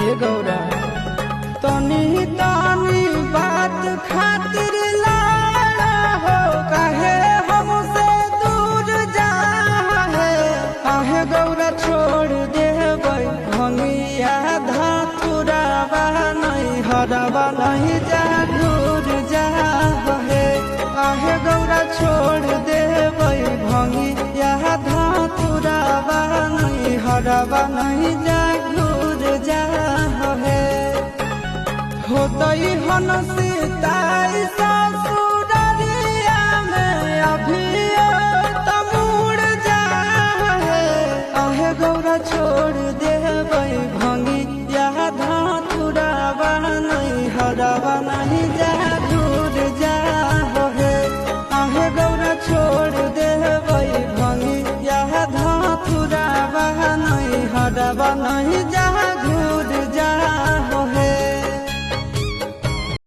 हे गौरा तनी तनी बात खातिर लाड़ा हो काहे हमसे दूर जा है। काहे गौरा छोड़ देबै भंगिया धातुरावा नहीं हरावा नहीं जा दूर जा है। काहे गौरा छोड़ देबै भंगिया धातुरावा नहीं हरावा नहीं जा दूर जा है। होतई हन सीताई ससुररिया में अभी तमुड़ जा है। काहे गौरा छोड़ देबै भंगिया धातुरावा नहीं हरावा नहीं जा दूर जा है। काहे गौरा छोड़ देबै भंगिया धातुरावा नहीं हरावा नहीं जा